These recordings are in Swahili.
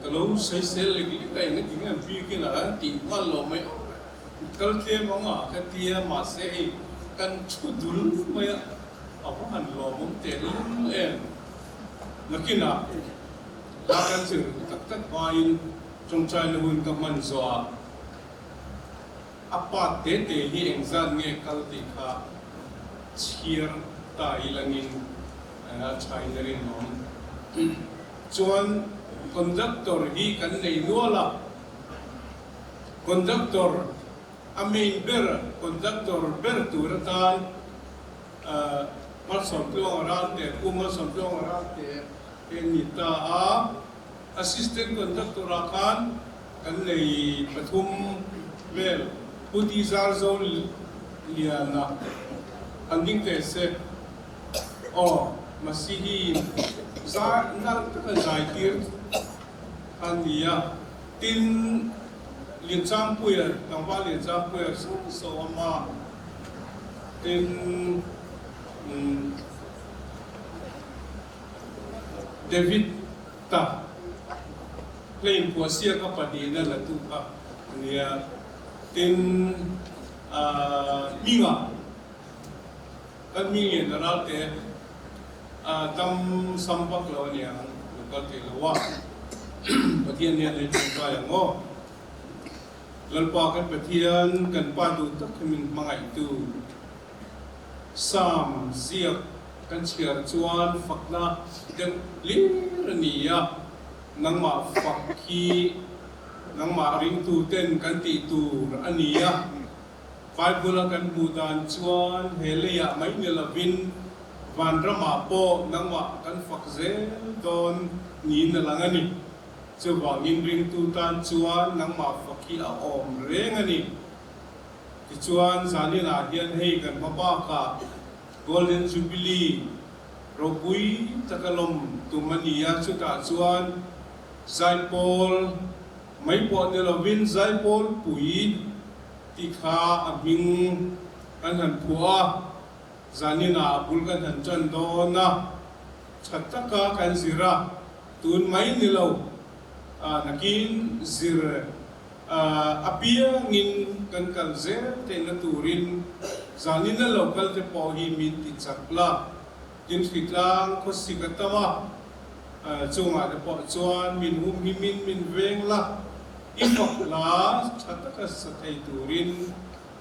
kalau saya lagi kita ini dengan bikin lah tinggal lo mai kalau dia mau nggak dia masih kan cudul mai apa kan lo mau terima mungkin akan sih tak main trong trai lehun kaman zoa apa tete hi engzan nge kaltika cheer ta ilangin chai nerin nom chuan conductor hi kan nei nuala conductor amin ber conductor ber turatan mal somplong rante kuma somplong rante enita assistant conductor akan kan nei pathum mel puti zarzol liana anding tese masihi za nal ta zaitir ania tin liên trang puyer tang ba liên trang puyer so ama tin David ta plain puasia ka padina la tu ka nia tin minga kan mingi narate tam sampak lawan yang lokal te lawa patian niya le kaya mo lalpa kan patian kan padu tak kami mga itu sam siap kan siar cuan fakna dan lirnia nang ma fakki nang ma ring tu ten kan ti tu ania Bible kan budan cuan helea mai nilavin van rama po nang ma kan fakze don ni nalangani coba ngin tu tan cuan nang ma fakki a om rengani cuan zani na hian hei kan papa ka Golden Jubilee robui takalom tumania chuta chuan Zain Paul mai po nilovin Zain Paul pui tikha aming kan han phua zanina bulkan han chan dona chataka kan zira tun mai nilo nakin zir apia ngin kan kalze te naturin zanina local te pohi min ti chakla din fitlang ko sigatama chunga de po chuan min hum min veng la ifak la chataka sa thei turin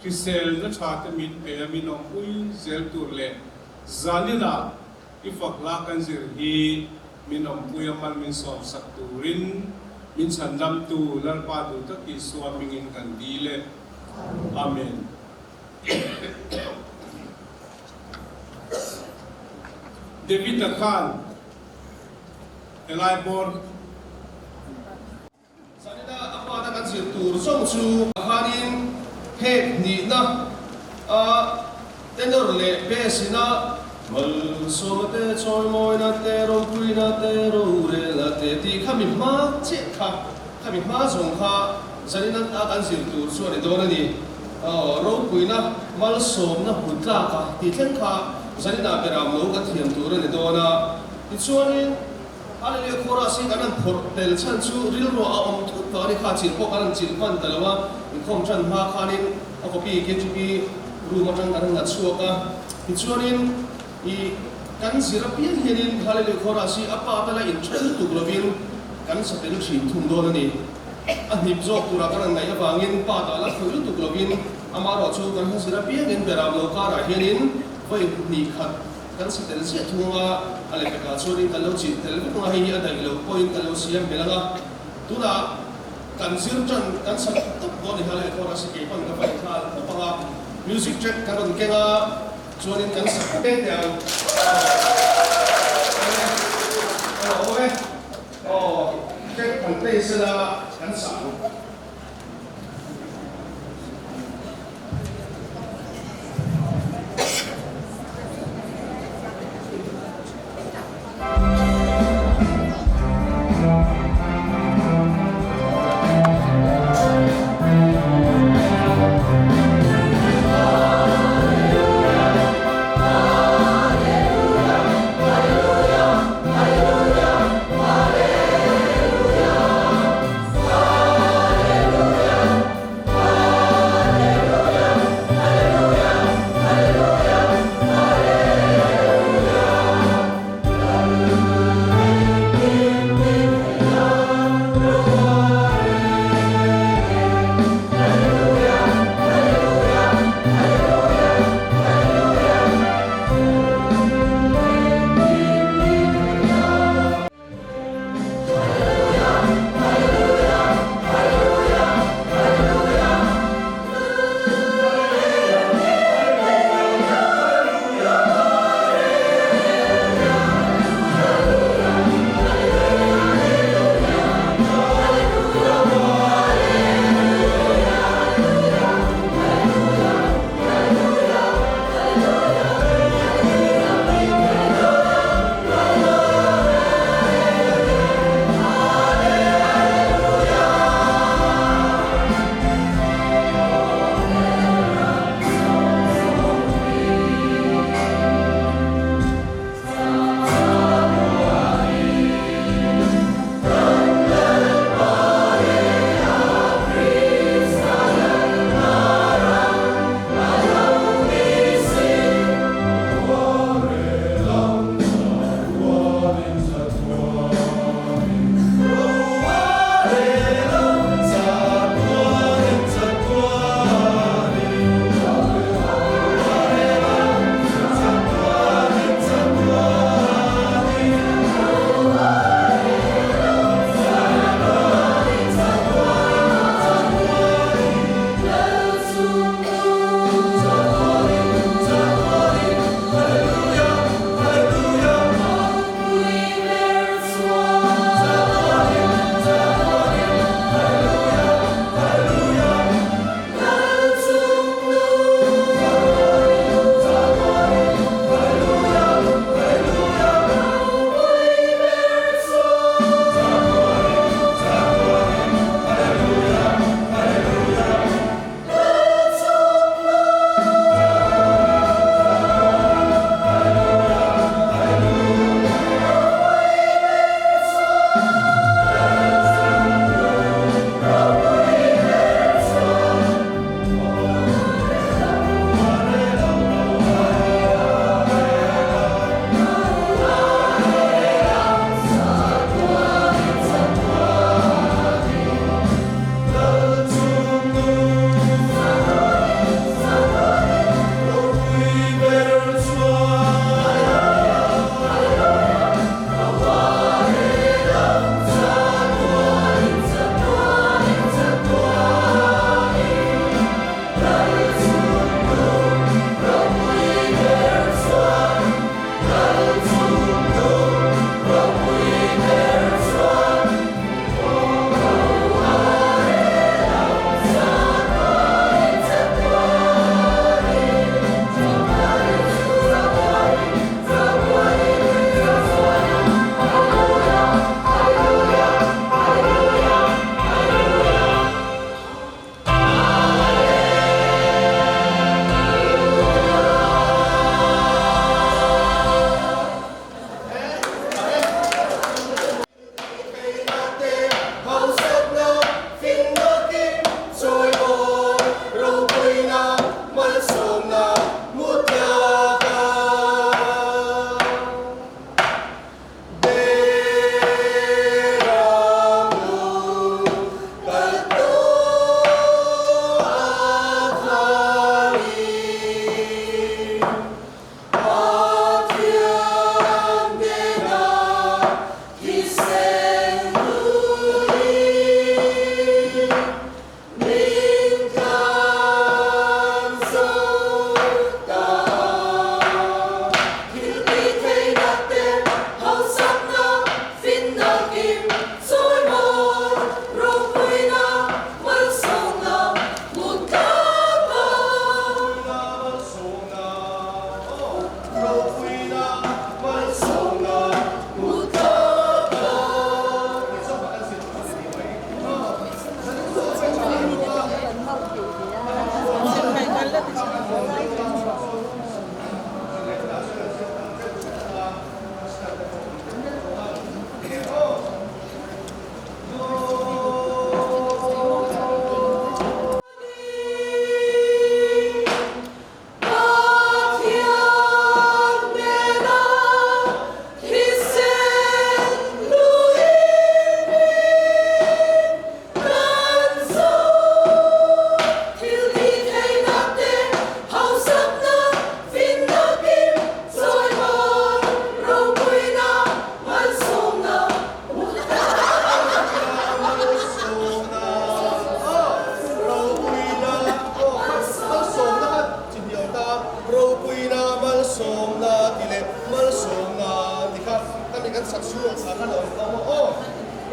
kisel na chata min pe min om ui zel turle zanina ifak la kan zir hi min om ui amal min som sak turin min sandam tu lalpa tu tak iswa mingin kan dile amen. David Khan, Elibor. Sanida apa ada kan tur song su hanin he ni na tenor le pesina mal so te choi moi na te ro kui na te ro re la te ti kami ma che kha kami ma zong kha sanida akan tur so le do na ni ro kui na mal som na putla ka ti tlen kha sanida beram lo ka thiam tur le do na ti chuanin Haleluya korasi kanan portel chanchu ril ro a om tu tari kha chil po kanan chil pan talawa khom chan ma khanin ako pi KGP ru ma tang kanan ngat suaka hichuanin I kan sirapian henin haleluya korasi apa atala in chen tu globin kan sa pelu chin thum do ni anip jok tura kanan ngai awangin pa ta la khul tu globin amaro chu kan sirapian in beram lo kara henin vai ni khat kan sa tel se thunga ale ka chori kalo chi tel ko nga hi ada lo point kalo siam belanga tuna kan sir chan kan sa top go ni hale ko rasi ke pan ka pai khal ko panga music track karon kenga chori kan sa pe ya ke kan te sala kan sa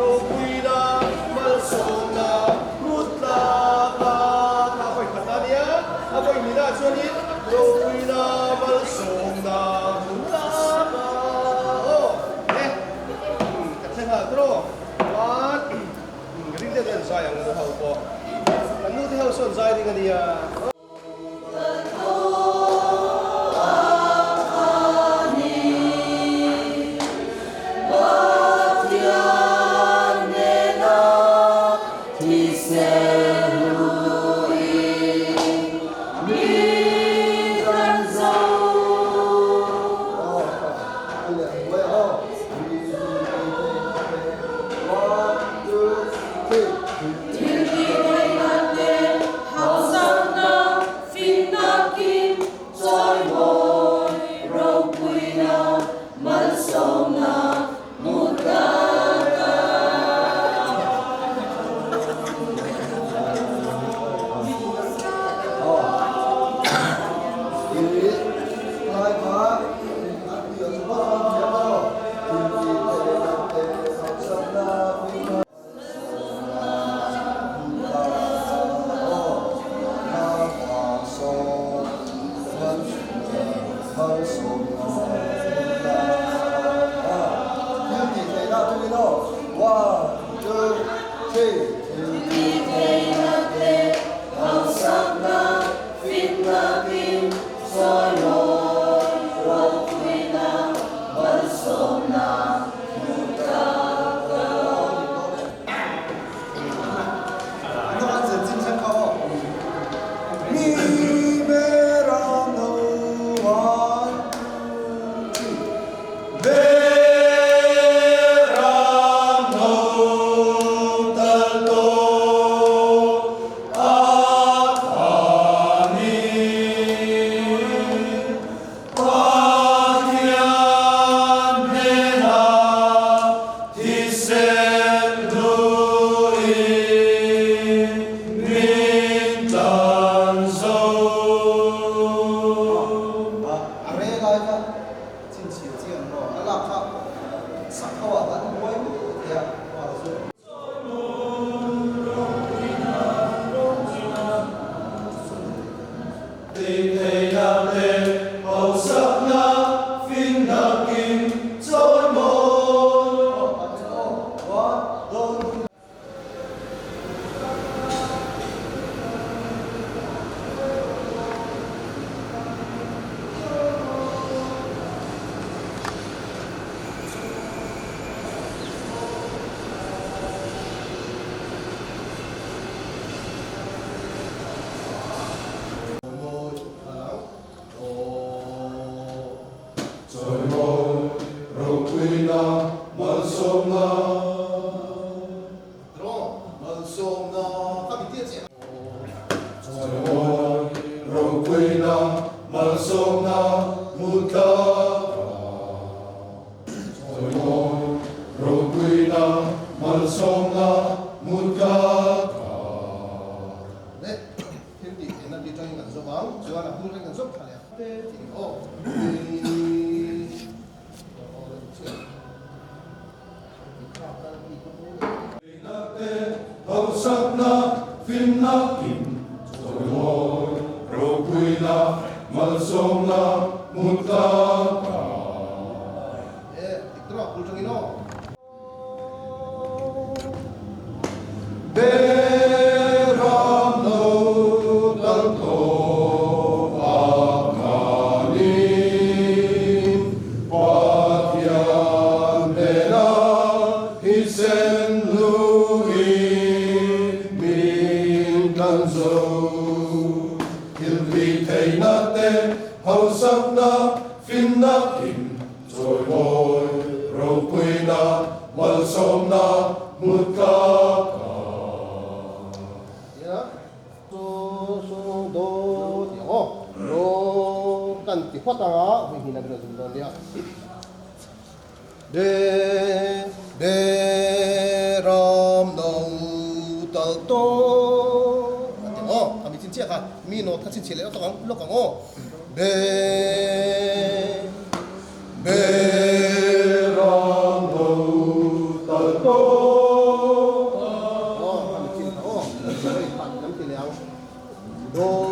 rokuina malsona mutlaka apoy katania apoy mina soni rokuina malsona mutlaka oh katsenga tro wan ring de den sayang no hau po anu de hau son zai ring dia Be ram no tal to Hallelujah.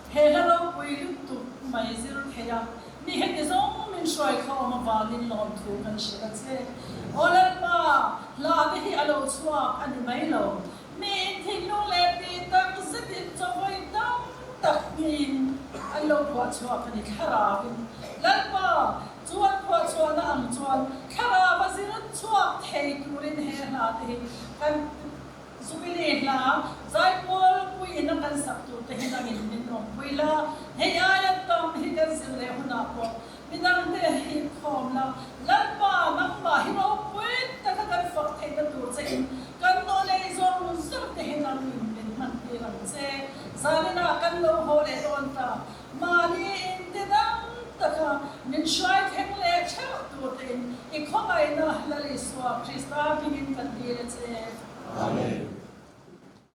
Hello, we look to my zero hair. Ni het is all min shoy khaw ma valin lom thu kan shira che. Olat ma la de hi alo chwa an mai lo. Me thing no le ti tak sitin chawai dam tak nin alo phwa chwa kan khara bin. Lat ma chuan phwa chwa na am chuan khara ba zira chwa thei turin he na te kan Sukili la, zai pol pui ina kan sabtu te hina min nom pui la, hei ayat tam hi kan sile huna po, minang te hi khom la, lalpa nang ma hi mau pui ta ka kan fak thei na tur che in, kan no le zong zong te hina min man ti ram che, zali na kan lo ho le don ta, ma ni in te dang ta ka min shwai theng le chak tur te in, I khom ai na la le swa Krista pingin kan ti le che. Amen.